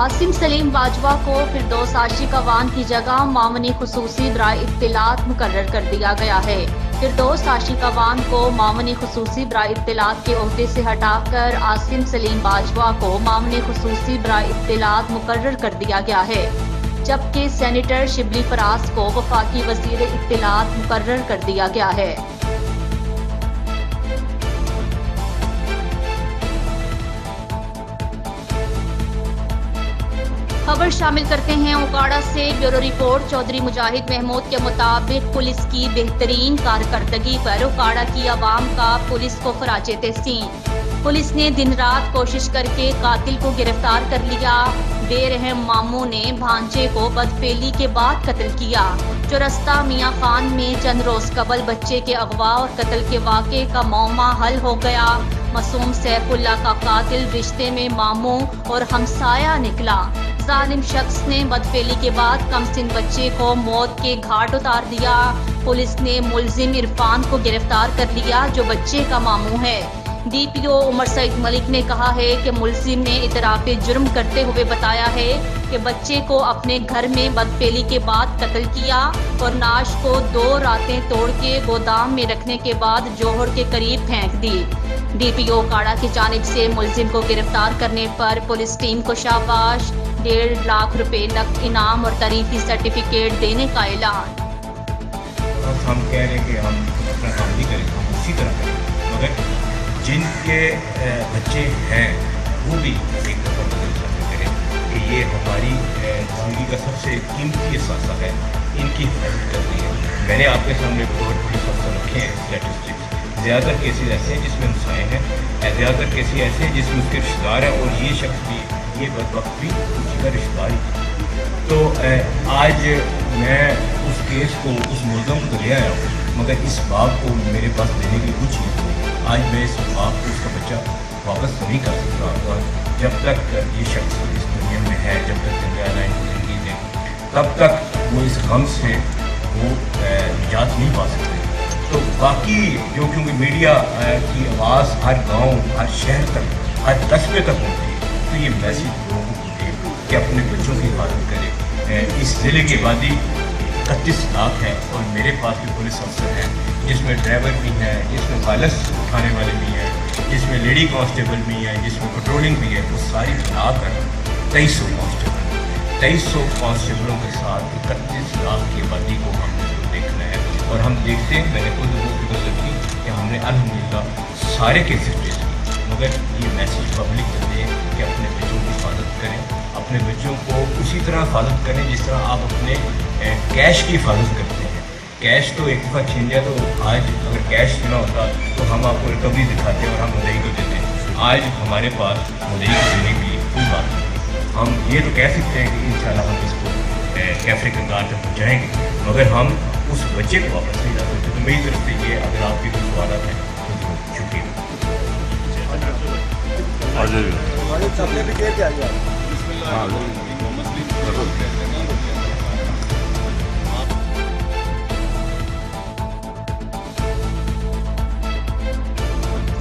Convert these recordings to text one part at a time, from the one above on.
आसिम सलीम बाजवा को फिरदौस आशिक अवान की जगह मामनी खुसूसी बराए इत्तिलात मुकर्रर कर दिया गया है। फिरदौस आशिक अवान को मामनी खुसूसी बराए इत्तिलात के ओहदे से हटाकर आसिम सलीम बाजवा को मामनी खुसूसी बराए इत्तिलात मुकर्रर कर दिया गया है, जबकि सेनेटर शिबली फराज को वफाकी वजीर इत्तिलात मुकर्रर कर दिया गया है। खबर शामिल करते हैं ओकाड़ा से। Bureau report. चौधरी मुजाहिद महमूद के मुताबिक पुलिस की बेहतरीन कारकर्दगी पर ओकाड़ा की आवाम का पुलिस को खराजे तहसीन। पुलिस ने दिन रात कोशिश करके कातिल को गिरफ्तार कर लिया। बेरहम मामू ने भांजे को बदफेली के बाद कत्ल किया। चौरस्ता मियां खान में चंद रोज कबल बच्चे के अगवा और कत्ल के वाक़े का मौमा हल हो गया। मासूम सैफुल्लाह का कातिल रिश्ते में मामू और हमसाया निकला। जालिम शख्स ने बदफेली के बाद कमसिन बच्चे को मौत के घाट उतार दिया। पुलिस ने मुलजिम इरफान को गिरफ्तार कर लिया, जो बच्चे का मामू है। डीपीओ उमर सईद मलिक ने कहा है कि मुलजिम ने इतराफ़े जुर्म करते हुए बताया है कि बच्चे को अपने घर में बदफेली के बाद कत्ल किया और नाश को 2 रातें तोड़ के गोदाम में रखने के बाद जोहर के करीब फेंक दी। डीपीओ काड़ा की जानिब से मुलजिम को गिरफ्तार करने पर पुलिस टीम को शाबाश, 1.5 लाख रुपए नकद इनाम और तारीफी सर्टिफिकेट देने का ऐलान। हम कह रहे हैं कि हम अपना काम नहीं करेंगे, हम उसी तरह करेंगे, मगर जिनके बच्चे हैं वो भी एक दफ़ा बदल सकते हैं कि ये हमारी ज़िंदगी का सबसे कीमती असासा है, इनकी हिफाजत करनी है। मैंने आपके सामने बहुत बड़ी सबसे रखे हैं स्टैटिस्टिक्स। ज़्यादातर केसेज ऐसे हैं जिसमें हमसाए हैं, ज़्यादातर केसेज ऐसे हैं जिसमें उसके रिश्तेदार हैं, और ये शख्स भी, ये बदबख्त भी उसी का रिश्तेदार ही। तो आज मैं उस केस को, उस मुलज़म को ले आया हूँ, मगर इस बाप को मेरे पास देने की कुछ चीज़ नहीं। आज मैं इस बाप को, उसका बच्चा वापस नहीं कर सकता, और जब तक ये शख्स इस दुनिया में है, जब तक जिंदा है ज़िंदगी में, तब तक वो इस गम से वो निजात नहीं पा सकते। तो बाकी जो, क्योंकि मीडिया की आवाज़ हर गांव, हर शहर तक, हर कस्बे तक पहुँचती है, तो ये मैसेज लोगों को दे कि अपने बच्चों की हिफाजत करें। इस ज़िले की आबादी 31 लाख है, और मेरे पास भी पुलिस अफसर हैं जिसमें ड्राइवर भी हैं, जिसमें वायरस उठाने वाले भी हैं, जिसमें लेडी कांस्टेबल भी हैं, जिसमें पेट्रोलिंग भी है। वो सारी मिलाकर 2300 कांस्टेबलों के साथ 31 लाख की आबादी को हमने तो देखना है। और हम देखते हैं, मैंने खुद लोगों की गलत की कि हमने अल्हम्दुलिल्लाह सारे केसेस ट्रेस किए, मगर ये मैसेज पब्लिक को दें कि अपने बच्चों की हिफाजत करें, अपने बच्चों को उसी तरह हिफाजत करें जिस तरह आप अपने कैश की हिफाजत करते हैं। कैश तो एक दफ़ा छीन जाए, तो आज अगर कैश छीना होता तो हम आपको रिकवरी दिखाते और हम मुद्दई को देते। आज हमारे पास मुद्दई को देने के लिए कोई बात नहीं। हम ये तो कह सकते हैं कि इंशाल्लाह हम इसको कैफे कंगार तक पहुँचाएँगे, मगर हम उस बच्चे को वापस नहीं ला सकते। तो मेरी तरफ से ये, अगर आपके कोई सवाल हैं तो शुक्रिया।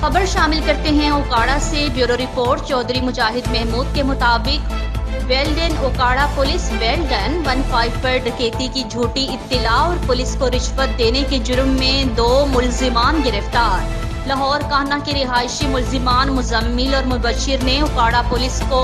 खबर शामिल करते हैं ओकाड़ा से। Bureau report. चौधरी मुजाहिद महमूद के मुताबिक वेल्डन ओकाड़ा पुलिस वेल्डन 15 पर डकैती की झूठी इत्तिला और पुलिस को रिश्वत देने के जुर्म में 2 मुलजिमान गिरफ्तार। लाहौर कान्हा के रिहायशी मुलजिमान मुजम्मिल और मुबशिर ने ओकाड़ा पुलिस को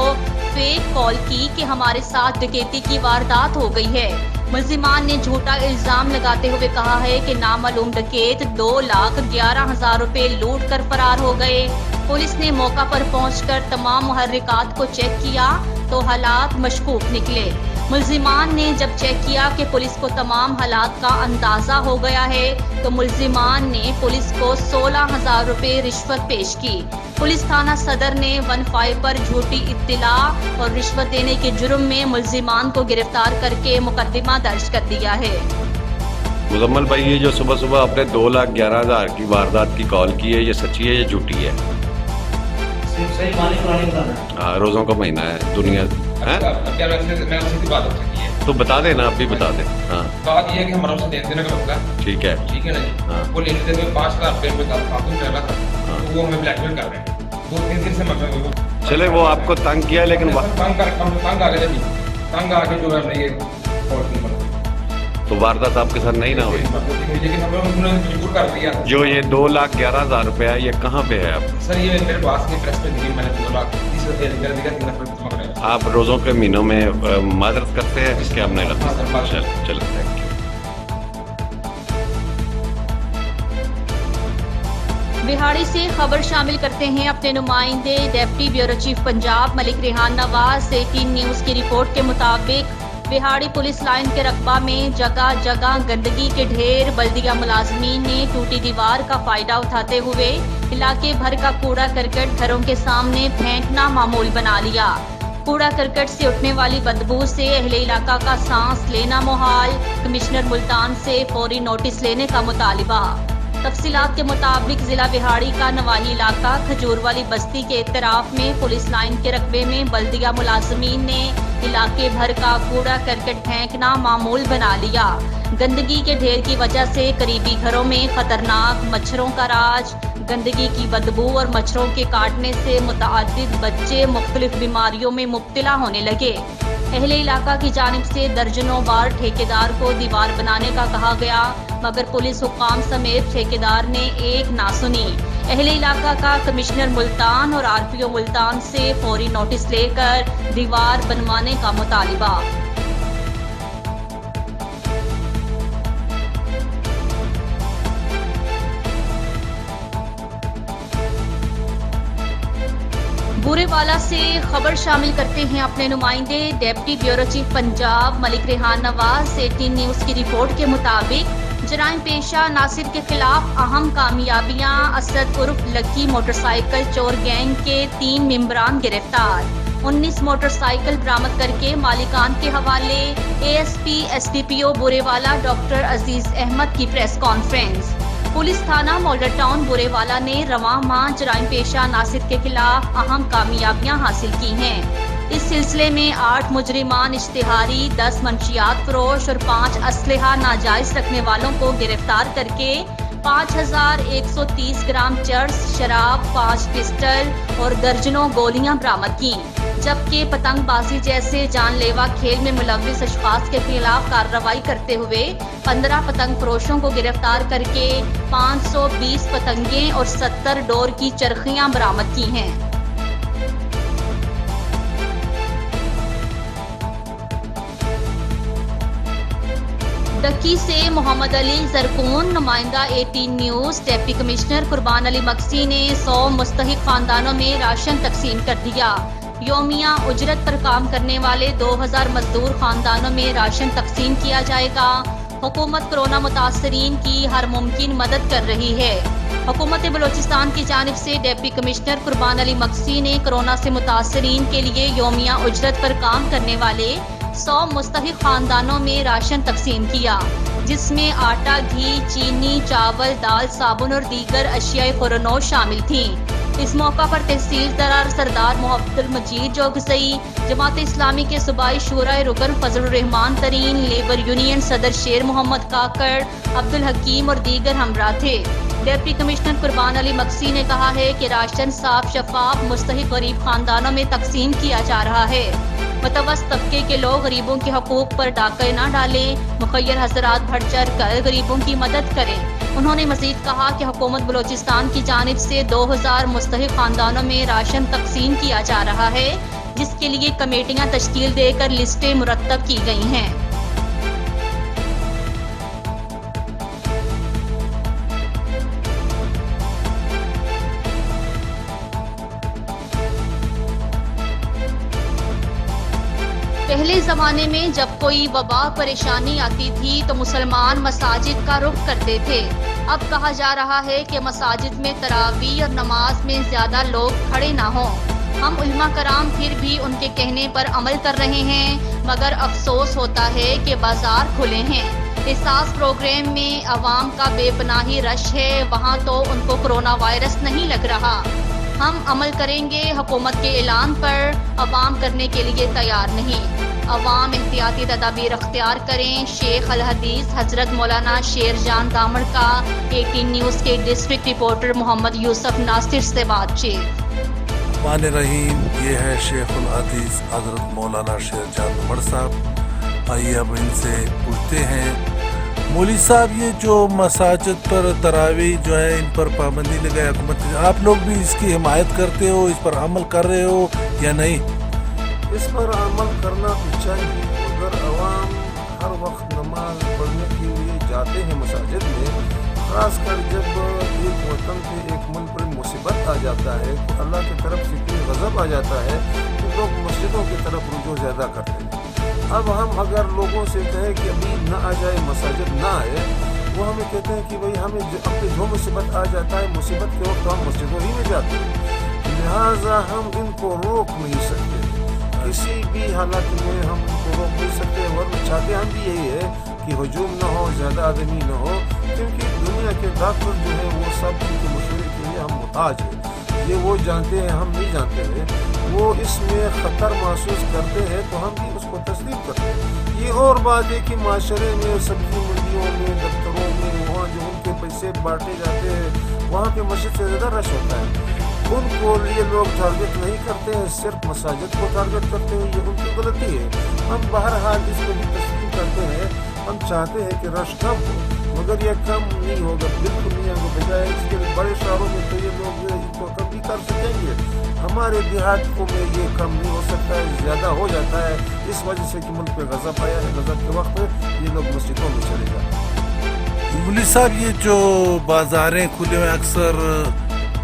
फेक कॉल की कि हमारे साथ डकैती की वारदात हो गई है। मुलजिमान ने झूठा इल्जाम लगाते हुए कहा है कि नामालूम डकैत 2,11,000 रुपए लूट कर फरार हो गए। पुलिस ने मौका पर पहुंचकर तमाम मुहर्रिकात को चेक किया तो हालात मशकूक निकले। मुलजिमान ने जब चेक किया कि पुलिस को तमाम हालात का अंदाजा हो गया है, तो मुलजिमान ने पुलिस को 16,000 रुपए रिश्वत पेश की। पुलिस थाना सदर ने 15 पर झूठी इत्तिला और रिश्वत देने के जुर्म में मुलजिमान को गिरफ्तार करके मुकदमा दर्ज कर दिया है। मुजम्मल भाई, ये जो सुबह सुबह आपने 2,11,000 की वारदात की कॉल की है, ये सच्ची है या झूठी है? रोज़ों का महीना है, दुनिया है, तो बता देना, आप भी बता दें। हाँ, बात ये है कि हमारा उसे देने देने का मसला। ठीक है ना जी। हाँ। वो लेने देने में 5 लाख रुपए में खातून कर रहा था, तो वो हमें ब्लैकमेल कर रहे हैं। 2-3 दिन से चले वो आपको तंग किया लेकिन तंग आ गए थे जी, तंग आके जो है हमने ये कॉल की मतलब तो वारदात आपके साथ नहीं ना हुई। लेकिन हमें उन्होंने मजबूर कर दिया। जो ये 2,11,000 रुपया ये कहाँ पे है आप? सर ये मेरे पास की प्रेस पे दी मैंने 2,30,000 आप रोज़ों के महीनों में माजरत करते हैं इसके आप नहीं हाँ सर, माजरत। लगते। चलो थैंक यू। बिहाड़ी से खबर शामिल करते हैं अपने नुमाइंदे deputy bureau chief Punjab Malik Rehan Nawaz. 18 news की रिपोर्ट के मुताबिक बिहाड़ी पुलिस लाइन के रकबा में जगह जगह गंदगी के ढेर। बल्दिया मुलाजमीन ने टूटी दीवार का फायदा उठाते हुए इलाके भर का कूड़ा करकट घरों के सामने फेंकना मामूल बना लिया। कूड़ा करकट से उठने वाली बदबू से अहले इलाका का सांस लेना मुहाल। कमिश्नर मुल्तान से फौरी नोटिस लेने का मुतालिबा। तफसीलात के मुताबिक जिला बिहाड़ी का नवाही इलाका खजूर वाली बस्ती के इतराफ में पुलिस लाइन के रकबे में बल्दिया मुलाजमीन ने इलाके भर का कूड़ा करकट फेंकना मामूल बना लिया। गंदगी के ढेर की वजह से करीबी घरों में खतरनाक मच्छरों का राज। गंदगी की बदबू और मच्छरों के काटने से मुतअद्दिद बच्चे मुख्तलिफ बीमारियों में मुब्तला होने लगे। अहले इलाका की जानिब से दर्जनों बार ठेकेदार को दीवार बनाने का कहा गया, मगर पुलिस हुक्काम समेत ठेकेदार ने एक ना सुनी। अहले इलाका का कमिश्नर मुल्तान और आरपीओ मुल्तान से फौरी नोटिस लेकर दीवार बनवाने का मुतालिबा। बुरेवाला से खबर शामिल करते हैं अपने नुमाइंदे deputy bureau chief Punjab Malik Rehan Nawaz. 18 news की रिपोर्ट के मुताबिक जराइम पेशा नासिर के खिलाफ अहम कामयाबियां। असद उर्फ लकी मोटरसाइकिल चोर गैंग के 3 मेंबरान गिरफ्तार। 19 मोटरसाइकिल बरामद करके मालिकान के हवाले। एएसपी एसडीपीओ बुरेवाला डॉक्टर अजीज अहमद की प्रेस कॉन्फ्रेंस। पुलिस थाना मॉडल टाउन बुरेवाला ने रवां माह जराइम पेशा नासिर के खिलाफ अहम कामयाबियां हासिल की हैं। इस सिलसिले में 8 मुजरिमान इश्तिहारी, 10 मंशियात फरोश और 5 असलहा नाजायज रखने वालों को गिरफ्तार करके 5,130 ग्राम चर्स, शराब, 5 पिस्टल और दर्जनों गोलियां बरामद की। जबकि पतंगबाजी जैसे जानलेवा खेल में मुलव्विस अशखास के खिलाफ कार्रवाई करते हुए 15 पतंग फरोशों को गिरफ्तार करके 520 पतंगें और 70 डोर की चरखियां बरामद की हैं। डक्की से मोहम्मद अली जरकून। नुमाइंदा 18 न्यूज़। डिप्टी कमिश्नर कुर्बान अली मक्सी ने 100 मुस्तहिक खानदानों में राशन तकसीम कर दिया। योमिया उजरत पर काम करने वाले 2000 मजदूर खानदानों में राशन तकसीम किया जाएगा। हुकूमत कोरोना मुतासरीन की हर मुमकिन मदद कर रही है। हुकूमत बलोचिस्तान की जानिब से डिप्टी कमिश्नर कुर्बान अली मक्सी ने कोरोना से मुतासरीन के लिए योमिया उजरत पर काम करने वाले 100 मुस्तहिक खानदानों में राशन तकसीम किया, जिसमें आटा, घी, चीनी, चावल, दाल, साबुन और दीगर अशियाए खुरनोश शामिल थीं। इस मौका पर तहसीलदार सरदार मोहब्बतुल मजीद जोगसई, जमात इस्लामी के सूबाई शूरा रुकन फजलुर रहमान तरीन, लेबर यूनियन सदर शेर मोहम्मद काकड़, अब्दुल हकीम और दीगर हमरा थे। डिप्टी कमिश्नर कुर्बान अली मक्सी ने कहा है कि राशन साफ, शफाफ, मुस्तहिक गरीब खानदानों में तकसीम किया जा रहा है। मुतवस्सित तबके के लोग गरीबों के हकूक पर डाके न डालें, मुखय्यर हज़रात बढ़ चढ़ कर गरीबों की मदद करें। उन्होंने मजीद कहा कि हुकूमत बलोचिस्तान की जानिब से 2000 मुस्तहिक खानदानों में राशन तकसीम किया जा रहा है, जिसके लिए कमेटियां तश्कील देकर लिस्टें मुरतब की गई हैं। पहले ज़माने में जब कोई वबा परेशानी आती थी तो मुसलमान मसाजिद का रुख करते थे। अब कहा जा रहा है कि मसाजिद में तरावी और नमाज में ज़्यादा लोग खड़े ना हों। हम उलमा कराम फिर भी उनके कहने पर अमल कर रहे हैं, मगर अफसोस होता है कि बाजार खुले हैं। एहसास प्रोग्राम में अवाम का बेपनाही रश है, वहाँ तो उनको कोरोना वायरस नहीं लग रहा। हम अमल करेंगे हुकूमत के ऐलान पर, अवाम करने के लिए तैयार नहीं। अवाम एहतियाती तदाबीर अख्तियार करें। शेख अल हदीस हजरत मौलाना शेर जान दामड़ का 18 न्यूज़ के डिस्ट्रिक्ट रिपोर्टर मोहम्मद यूसुफ नासिर से बातचीत। बिस्मिल्लाहिर्रहमानिर्रहीम। ये है शेख उल हदीस हज़रत मौलाना शेरजान उमर साहब। आइए अब इनसे पूछते हैं, मौलवी साहब ये जो मसाजिद पर तरावी जो है इन पर पाबंदी लगाई हुकूमत ने, आप लोग भी इसकी हिमायत करते हो, इस पर अमल कर रहे हो या नहीं? इस पर अमल करना तो चाहिए, अगर अवाम हर वक्त नमाज पढ़ने के लिए जाते हैं मसाजिद में, ख़ास कर जब एक वतन पे एक मुल्क पर मुसीबत आ जाता है, तो अल्लाह की तरफ से कोई गज़ब आ जाता है, तो लोग मस्जिदों की तरफ रुजू ज़्यादा करते हैं। अब हम अगर लोगों से कहें कि अभी न आ जाए, मसाजिद ना आए, वो हमें कहते हैं कि भाई हमें अपनी जो मुसीबत आ जाता है, मुसीबत के वक्त हम मस्जिदों ही में जाते हैं, लिहाजा हम इनको रोक नहीं सकते, किसी भी हालत में हम इनको रोक नहीं सकते। और चाहते हम भी यही है कि हजूम न हो, ज़्यादा आदमी न हो, क्योंकि दुनिया के डॉक्टर जो है वो सब उनके मशवरे के लिए हम मुहताज हैं, ये वो जानते हैं, हम नहीं जानते हैं। वो इसमें ख़तर महसूस करते हैं तो हम भी उसको तस्लीम करते हैं। ये और बात है कि माशरे में, सब्जी मंडियों में, दफ्तरों में, वहाँ जो उनके पैसे बांटे जाते हैं, वहाँ पे मस्जिद से ज़्यादा रश होता है, उनको लिए लोग टारगेट नहीं करते हैं, सिर्फ मसाजिद को टारगेट करते हैं, ये उनकी गलती है। हम बहरहाल इसको भी तस्लीम करते हैं, हम चाहते हैं कि रश कम हो, मगर ये कम नहीं होगा, बिल्कुल नहीं होगा। बजाय इसके बड़े शहरों में तो ये लोग इनको कम भी कर सकेंगे, हमारे देहातों में ये कम नहीं हो सकता है, ज़्यादा हो जाता है, इस वजह से कि मुल्क पे गज़ब आया है, गज़ब के वक्त ये लोग मस्जिदों में चले जाते हैं। मौलवी साहब ये जो बाज़ारें खुले हुए अक्सर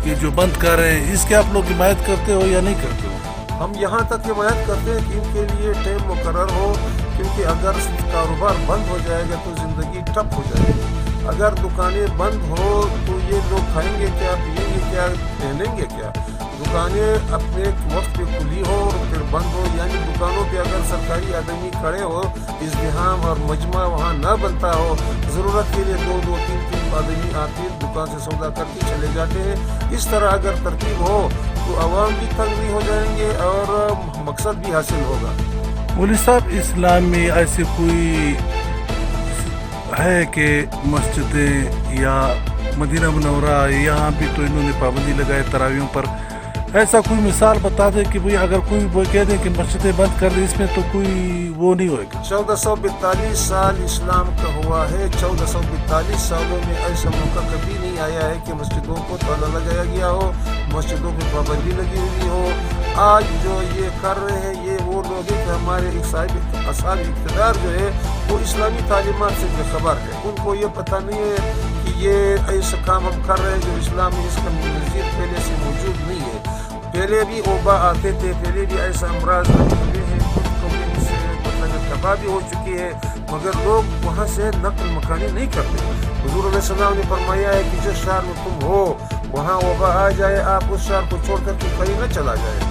ये जो बंद कर रहे हैं, इसके आप लोग हिमायत करते हो या नहीं करते हो? हम यहाँ तक हिमायत करते हैं कि इनके लिए टाइम मुकर्रर हो, क्योंकि अगर कारोबार बंद हो जाएगा तो ज़िंदगी ठप हो जाएगी। अगर दुकानें बंद हो तो ये लोग खाएंगे क्या, पिएंगे क्या, पहनेंगे क्या? दुकानें अपने वक्त पे खुली हो और फिर बंद हो, यानी दुकानों पे अगर सरकारी आदमी खड़े हो, इज़्तिहाम और मजमा वहाँ न बनता हो, ज़रूरत के लिए 2-2, 3-3 आदमी आते दुकान से सौदा करके चले जाते हैं, इस तरह अगर तरतीब हो तो अवाम भी तंग नहीं हो जाएंगे और मकसद भी हासिल होगा। मौलवी साहब इस्लाम में ऐसे कोई है कि मस्जिदें या मदीना मुनव्वरा यहाँ भी तो इन्होंने पाबंदी लगाए तरावियों पर, ऐसा कोई मिसाल बता दे कि भाई अगर कोई वो कह दे कि मस्जिदें बंद कर दी, इसमें तो कोई वो नहीं होएगा। 1442 साल इस्लाम का हुआ है, 1442 सालों में ऐसा मौका कभी नहीं आया है कि मस्जिदों को ताला लगाया गया हो, मस्जिदों पर पाबंदी लगी हुई हो। आज जो ये कर रहे हैं ये वो लोग हैं कि हमारे असाब इक़्तिदार जो है वो इस्लामी तालीमात से बेखबर है, उनको ये पता नहीं है कि ये ऐसा काम हम कर रहे हैं जो इस्लाम में इसका नज़ीर पहले से मौजूद नहीं है। पहले भी वबा आते थे, पहले भी ऐसा अमराज आते हैं, से मतलब तबाह भी हो चुकी है, मगर लोग वहाँ से नक़ल मकानी नहीं करते। हुज़ूर अलैहि सल्लम ने फरमाया है कि जिस शहर में तुम हो वहाँ वबा आ जाए, आप उस शहर को छोड़ कर के कहीं न चला जाए।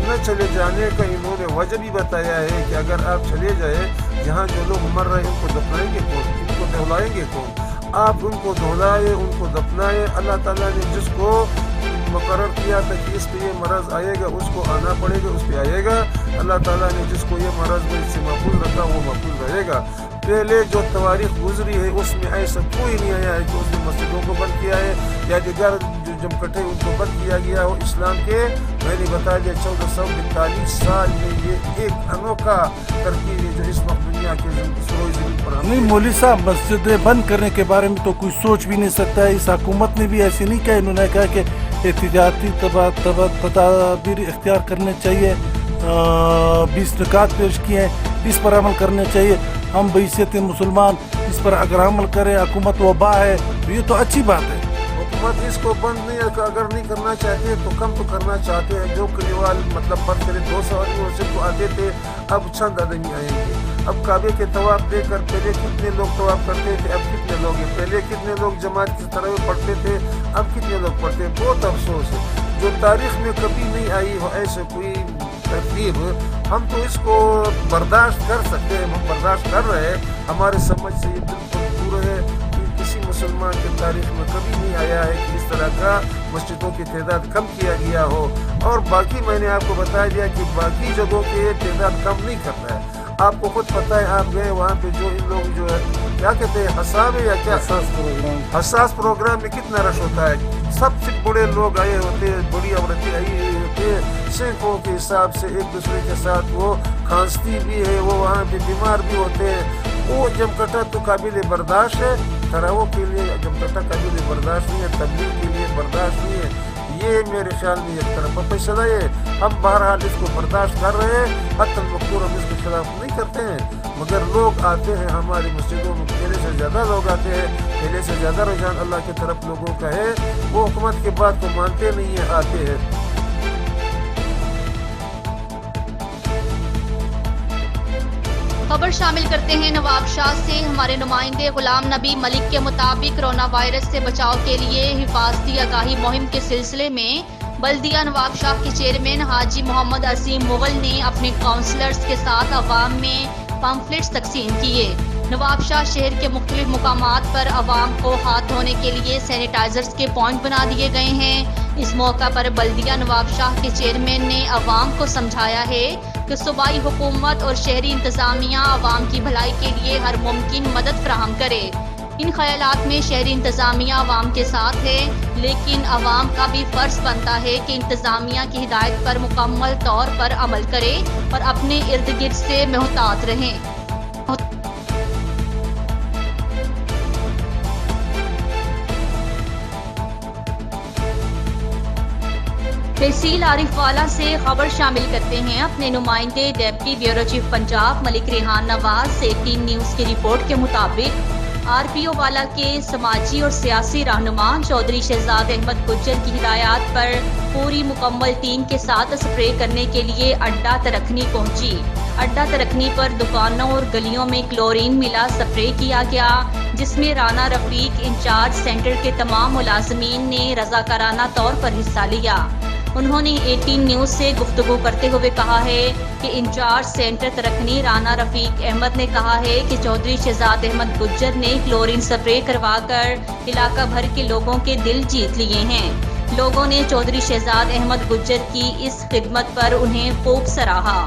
न चले जाने का इन्होंने वजह भी बताया है कि अगर आप चले जाए, यहाँ जो लोग मर रहे हैं उनको दफनाएंगे कौन, उनको दहलाएंगे कौन? आप उनको दहलाए, उनको दफनाए। अल्लाह ताला ने जिसको मुकर्रर किया था कि इस पे ये मरज़ आएगा, उसको आना पड़ेगा, उस पे आएगा। अल्लाह ताला ने जिसको ये मरज़ में इससे महफूज रखा, वो महफूज रहेगा। पहले जो तवारीख गुजरी है उसमें ऐसा कोई नहीं आया है कि उसने मस्जिदों को बंद किया है या दिगर जो जमकटे उनको बंद किया गया हो। इस्लाम के मैंने बता दिया 1442 साल में ये एक अनोखा तरकीब है जो इस वक्त दुनिया के सरोई ज़मीन पर नहीं मौलवी साहब, मस्जिदें बंद करने के बारे में तो कोई सोच भी नहीं सकता है। इस हुकूमत ने भी ऐसे नहीं कहा, इन्होंने कहा कि एहतियाती तदाबीर इख्तियार करने चाहिए, 20 निकात पेश किए हैं, इस पर अमल करने चाहिए। हम बहैसियत मुसलमान इस पर अगर अमल करें, हुकूमत वबा है तो ये तो अच्छी बात है। हुकूमत इसको बंद नहीं अगर नहीं करना चाहती है तो कम तो करना चाहते हैं। जो कलीवाल मतलब पर करे 200 आदमी उसे तो आते थे, अब चंद आदमी आएंगे। अब काबे के तवाफ देकर पहले कितने लोग तवाफ करते थे, अब कितने लोग हैं? पहले कितने लोग जमात की तरह पढ़ते थे, अब कितने लोग पढ़ते हैं? बहुत अफसोस है जो तारीख में कभी नहीं आई हो ऐसे कोई तरतीब। हम तो इसको बर्दाश्त कर सकते हैं, हम बर्दाश्त कर रहे हैं, हमारे समझ से ये बिल्कुल दूर है कि किसी मुसलमान की तारीख में कभी नहीं आया है कि इस तरह का मस्जिदों की तादाद कम किया गया हो। और बाकी मैंने आपको बता दिया कि बाकी जगहों की तादाद कम नहीं करता है। आपको खुद पता है, आप गए वहाँ पे जो इन लोग जो है क्या कहते हैं हसावे या क्या हसास प्रोग्राम में कितना रश होता है। सबसे बड़े लोग आए होते हैं, बड़ी औरतें आई हुई होती है, सैकड़ों के हिसाब से एक दूसरे के साथ वो खांसती भी है, वो वहाँ पे बीमार भी होते हैं। वो जमकटा तो काबिल बर्दाश्त है, तरावों के लिए जमकटा काबिल बर्दाश्त नहीं है, तबलीग के लिए बर्दाश्त नहीं है। ये मेरे ख्याल में एक तरफा फैसला है। हम बहरहाल इसको बर्दाश्त कर रहे हैं, हत्तल मकदूर हम इसके खिलाफ नहीं करते हैं, मगर लोग आते हैं हमारी मस्जिदों में, पहले से ज़्यादा लोग आते हैं, पहले से ज़्यादा रुझान अल्लाह की तरफ लोगों का है। वो हुकूमत की बात को मानते नहीं है, आते हैं। खबर शामिल करते हैं नवाबशाह से। हमारे नुमाइंदे गुलाम नबी मलिक के मुताबिक कोरोना वायरस से बचाव के लिए हिफाजती आगाही मुहिम के सिलसिले में बल्दिया नवाबशाह के चेयरमैन हाजी मोहम्मद असीम मुगल ने अपने काउंसलर्स के साथ अवाम में पम्फलेट्स तकसीम किए। नवाबशाह शहर के मुख्तलिफ मुकामात पर अवाम को हाथ धोने के लिए सैनिटाइजर्स के पॉइंट बना दिए गए हैं। इस मौका पर बल्दिया नवाबशाह के चेयरमैन ने अवाम को समझाया है कि सूबाई हुकूमत और शहरी इंतजामिया अवाम की भलाई के लिए हर मुमकिन मदद फराहम करे। इन ख्यालात में शहरी इंतजामिया अवाम के साथ है, लेकिन अवाम का भी फर्ज बनता है कि इंतजामिया की हिदायत पर मुकम्मल तौर पर अमल करे और अपने इर्द गिर्द से मोहतात रहें। तहसील आरिफवाला से खबर शामिल करते हैं अपने नुमाइंदे deputy bureau chief Punjab Malik Rehan Nawaz से। 18 न्यूज़ की रिपोर्ट के मुताबिक RPO वाला के समाजी और सियासी रहनुमा चौधरी शहजाद अहमद गुज्जर की हिदायत पर पूरी मुकम्मल टीम के साथ स्प्रे करने के लिए अड्डा तरखनी पहुंची। अड्डा तरखनी पर दुकानों और गलियों में क्लोरीन मिला स्प्रे किया गया, जिसमें राना रफीक इंचार्ज सेंटर के तमाम मुलाजमीन ने रजाकाराना तौर पर हिस्सा लिया। उन्होंने 18 न्यूज़ से गुफ्तगू करते हुए कहा है कि इंचार्ज सेंटर तरखनी राना रफीक अहमद ने कहा है कि चौधरी शहजाद अहमद गुज्जर ने क्लोरीन स्प्रे करवाकर इलाका भर के लोगों के दिल जीत लिए हैं। लोगों ने चौधरी शहजाद अहमद गुज्जर की इस खिदमत पर उन्हें खूब सराहा।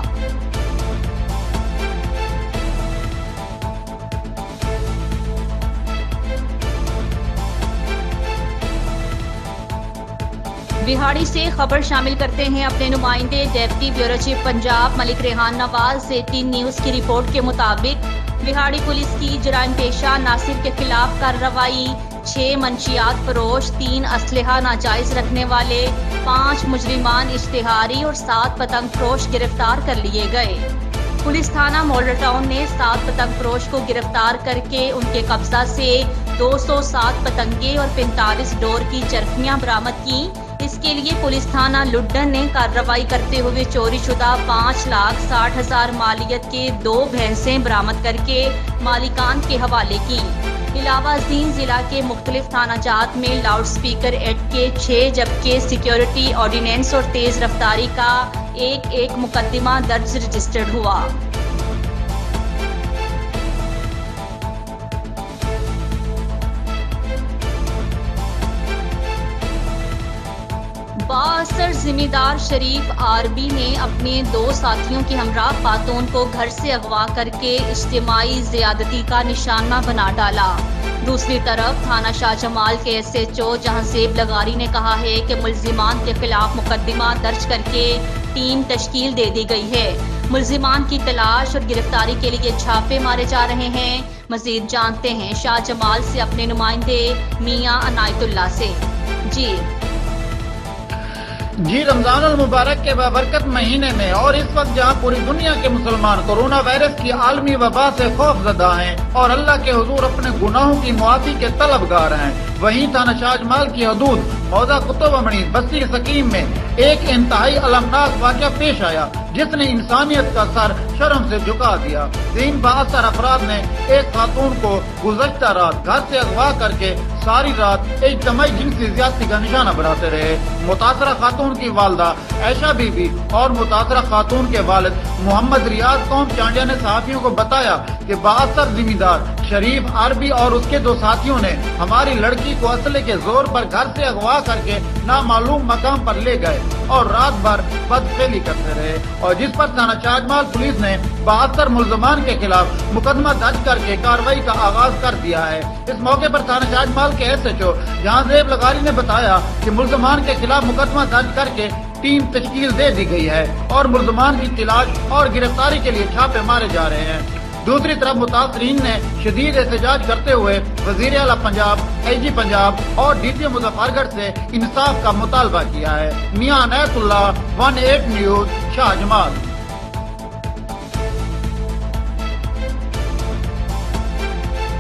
बिहाड़ी से खबर शामिल करते हैं अपने नुमाइंदे deputy bureau chief Punjab Malik Rehan Nawaz से। 18 न्यूज़ की रिपोर्ट के मुताबिक बिहाड़ी पुलिस की जराइम पेशा नासिर के खिलाफ कार्रवाई। 6 मंशियात फरोश, 3 असलहा नाजायज रखने वाले, 5 मुजरिमान इश्तिहारी और 7 पतंग फरोश गिरफ्तार कर लिए गए। पुलिस थाना मॉडल टाउन ने 7 पतंग फरोश को गिरफ्तार करके उनके कब्जा से 207 पतंगे और 45 डोर की चरखियां बरामद की। इसके लिए पुलिस थाना लुड्डन ने कार्रवाई करते हुए चोरी शुदा 5,60,000 मालियत के 2 भैंसें बरामद करके मालिकान के हवाले की। इलावा जींद जिला के मुख्तलिफ थाना जात में लाउड स्पीकर एक्ट के 6 जबकि सिक्योरिटी ऑर्डिनेंस और तेज रफ्तारी का एक मुकदमा दर्ज रजिस्टर्ड हुआ। बाअसर जिम्मेदार शरीफ आरबी ने अपने 2 साथियों की हमराह खातून को घर से अगवा करके इज्तिमाई ज़ियादती का निशाना बना डाला। दूसरी तरफ थाना शाहजमाल के SHO जहांसेब लगारी ने कहा है कि मुल्जिमान के खिलाफ मुकदमा दर्ज करके टीम तश्कील दे दी गई है। मुल्जिमान की तलाश और गिरफ्तारी के लिए छापे मारे जा रहे हैं। मजीद जानते हैं शाहजमाल से अपने नुमाइंदे मियां अनायतुल्लाह से। जी रमजान अल मुबारक के बाबरकत महीने में और इस वक्त जहाँ पूरी दुनिया के मुसलमान कोरोना वायरस की आलमी वबा से खौफजदा हैं और अल्लाह के हुजूर अपने गुनाहों की मुआफी के तलबगार हैं, वहीं थाना शाहजमाल की हदूद मौजा कुतुब अमरी बस्ती सकीम में एक इंतहाई अलमनाक वाक़या पेश आया, जिसने इंसानियत का सर शर्म से झुका दिया। 3 बाअसर अफराद ने एक खातून को गुज़श्ता रात घर से अगवा करके सारी रात इज्तिमाई जिनसी ज्यादती का निशाना बनाते रहे। मुतासरा खातून की वालदा ऐशा बीबी और मुतासरा खातून के वालिद मोहम्मद रियाज कौम चांडिया ने सहाफियों को बताया कि बासर जिम्मेदार शरीफ अरबी और उसके 2 साथियों ने हमारी लड़की को असले के जोर पर घर से अगवा करके नामालूम मकाम पर ले गए और रात भर बदफेली करते रहे, और जिस पर थाना चाजमाल पुलिस ने 72 मुल्जमान के खिलाफ मुकदमा दर्ज करके कार्रवाई का आगाज कर दिया है। इस मौके पर थाना चाजमाल के SHO जहांजेब लगारी ने बताया कि मुल्जमान के खिलाफ मुकदमा दर्ज करके टीम तश्कील दे दी गई है और मुल्जमान की तलाश और गिरफ्तारी के लिए छापे मारे जा रहे हैं। दूसरी तरफ मुतासरीन ने शदीद एहतजाज करते हुए वजीर आला पंजाब, IG पंजाब और DPO मुजफ्फरगढ़ से इंसाफ का मुतालबा किया है। मियां अनायतुल्लाह, 18 न्यूज, शाहजमाल।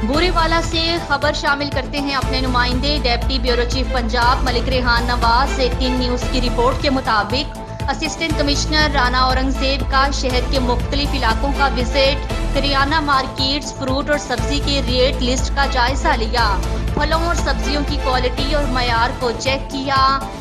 बूरेवाला से खबर शामिल करते हैं अपने नुमाइंदे deputy bureau chief Punjab Malik Rehan Nawaz. 18 news की रिपोर्ट के मुताबिक असिस्टेंट कमिश्नर राना औरंगजेब का शहर के मुख्तलिफ इलाकों का विजिट, करियाना मार्केट्स, फ्रूट और सब्जी के रेट लिस्ट का जायजा लिया, फलों और सब्जियों की क्वालिटी और मयार को चेक किया।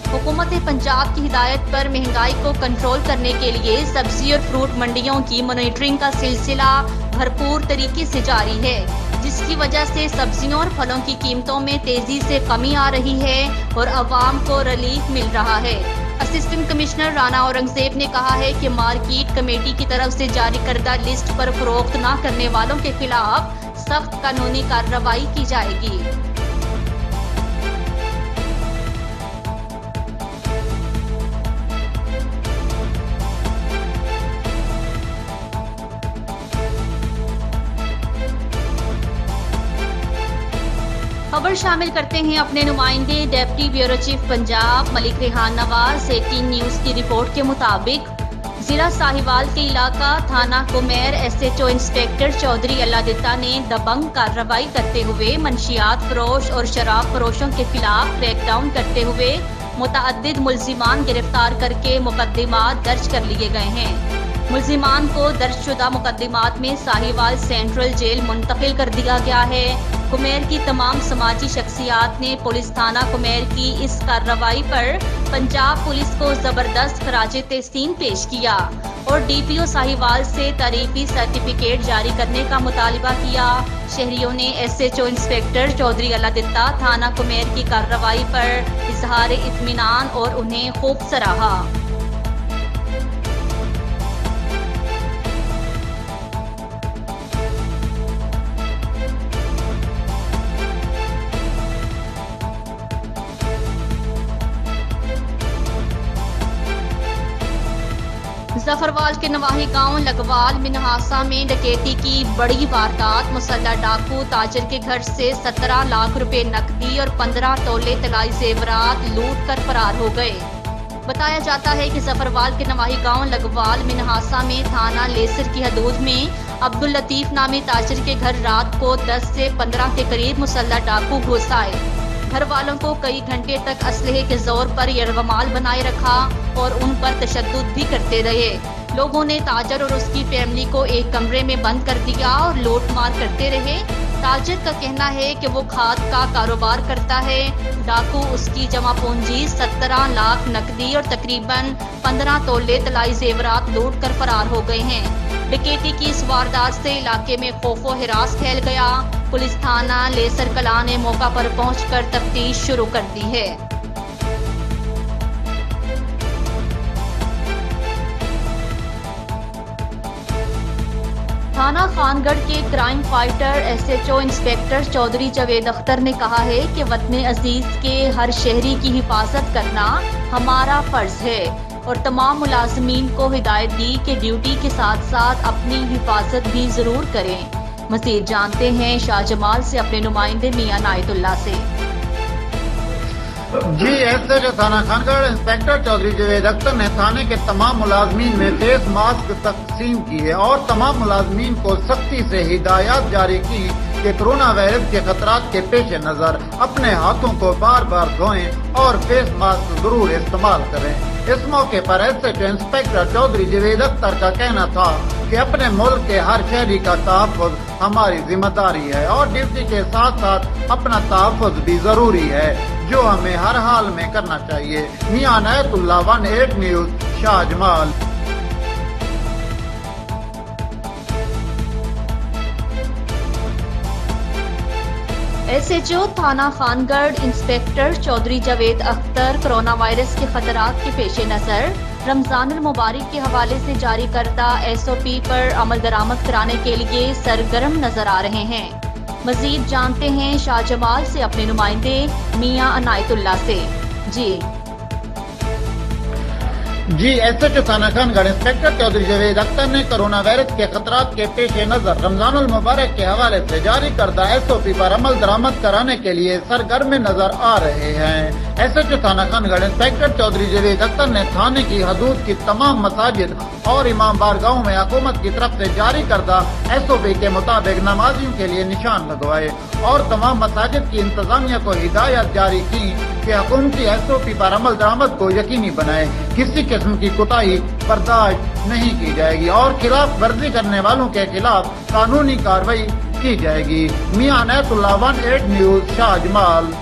हुकूमत पंजाब की हिदायत पर महंगाई को कंट्रोल करने के लिए सब्जी और फ्रूट मंडियों की मॉनिटरिंग का सिलसिला भरपूर तरीके से जारी है, जिसकी वजह से सब्जियों और फलों की कीमतों में तेजी से कमी आ रही है और आवाम को रिलीफ मिल रहा है। असिस्टेंट कमिश्नर राना औरंगजेब ने कहा है कि मार्केट कमेटी की तरफ से जारी करदा लिस्ट पर फरोख्त न करने वालों के खिलाफ सख्त कानूनी कार्रवाई की जाएगी। खबर शामिल करते हैं अपने नुमाइंदे deputy bureau chief Punjab Malik Rehan Nawaz. 18 news की रिपोर्ट के मुताबिक जिला साहिवाल के इलाका थाना कुमेर SHO इंस्पेक्टर चौधरी अल्लादिता ने दबंग कार्रवाई करते हुए मंशियात फरोश और शराब फरोशों के खिलाफ क्रैकडाउन करते हुए मुतअद्दिद मुल्जिमान गिरफ्तार करके मुकदमात दर्ज कर लिए गए हैं। मुल्जिमान को दर्जशुदा मुकदमात में साहिवाल सेंट्रल जेल मुंतकिल कर दिया गया है। कुमेर की तमाम समाजी शख्सियात ने पुलिस थाना कुमेर की इस कार्रवाई पर पंजाब पुलिस को जबरदस्त खराजे तहसीन पेश किया और DPO साहिवाल से तारीफी सर्टिफिकेट जारी करने का मुतालबा किया। शहरियों ने SHO इंस्पेक्टर चौधरी अल्लादिता थाना कुमेर की कार्रवाई पर इजहार इत्मीनान और उन्हें खूब सराहा। जफरवाल के नवाही गांव लगवाल मिनहासा में डकैती की बड़ी वारदात। मुसल्लह डाकू ताजर के घर से 17 लाख रुपए नकदी और 15 तोले तलाई जेवरात लूट कर फरार हो गए। बताया जाता है कि जफरवाल के नवाही गांव लगवाल मिनहासा में थाना लेसर की हदूद में अब्दुल लतीफ नामी ताजर के घर रात को 10 से 15 के करीब मुसल्लह डाकू घुस आए। घर वालों को कई घंटे तक असलहे के जोर पर यरगमाल बनाए रखा और उन पर तशद्दुद भी करते रहे। लोगों ने ताजर और उसकी फैमिली को एक कमरे में बंद कर दिया और लूटमार करते रहे। ताजर का कहना है कि वो खाद का कारोबार करता है। डाकू उसकी जमा पूंजी 17 लाख नकदी और तकरीबन 15 तोले तलाई जेवरात लूट कर फरार हो गए हैं। डकैती की इस वारदात से इलाके में खौफो हिरास फैल गया। पुलिस थाना लेसर कला ने मौका पर पहुंचकर तफ्तीश शुरू कर दी है। थाना खानगढ़ के crime fighter SHO inspector Chaudhry Javed Akhtar ने कहा है कि वतन अजीज के हर शहरी की हिफाजत करना हमारा फर्ज है और तमाम मुलाजमीन को हिदायत दी कि ड्यूटी के साथ साथ अपनी हिफाजत भी जरूर करें। मज़ीद जानते हैं शाहजमाल से अपने नुमाइंदे मियां नायतुल्लाह से। जी SHO थाना खानगढ़ इंस्पेक्टर चौधरी जावेद अख्तर ने थाने के तमाम मुलाजमीन में फेस मास्क तकसीम किए और तमाम मुलाजमीन को सख्ती से हिदायत जारी की कि कोरोना वायरस के खतरात के पेश नजर अपने हाथों को बार बार धोएं और फेस मास्क जरूर इस्तेमाल करें। इस मौके पर SHO इंस्पेक्टर चौधरी जावेद अख्तर का कहना था कि अपने मुल्क के हर शहरी का तहफ़्फ़ुज़ हमारी जिम्मेदारी है और ड्यूटी के साथ साथ अपना तहफ़्फ़ुज़ भी ज़रूरी है, जो हमें हर हाल में करना चाहिए। मियां अनायतुल्लाह 18 न्यूज़ शाहजमाल। SHO थाना Khangarh inspector Chaudhry Javed Akhtar corona virus के खतरात के पेश नज़र रमजानुल मुबारक के हवाले से जारी करदा SOP पर अमल दरामद कराने के लिए सरगर्म नजर आ रहे हैं। मजीद जानते हैं शाहजमाल से अपने नुमाइंदे मियां अनायतुल्लाह से। जी SHO थाना खानगढ़ इंस्पेक्टर चौधरी जावेद अख्तर ने कोरोना वायरस के खतरात के पेश नजर रमजानुल मुबारक के हवाले से जारी करदा SOP पर अमल दरामद कराने के लिए सरगर्म नजर आ रहे हैं। SHO थाना खानगढ़ इंस्पेक्टर चौधरी जावेद अख्तर ने थाने की हदूद की तमाम मसाजिद और इमाम बारगाहों में हुकूमत की तरफ से जारी करदा SOP के मुताबिक नमाजियों के लिए निशान लगवाए और तमाम मसाजिद की इंतजामिया को हिदायत जारी की कि हुकूमती SOP पर अमल दरामद को यकीनी बनाए। किसी किस्म की कोताही बर्दाश्त नहीं की जाएगी और खिलाफ वर्जी करने वालों के खिलाफ कानूनी कार्रवाई की जाएगी। मियां अनायतुल्लाह 18 न्यूज़ शाहजमाल।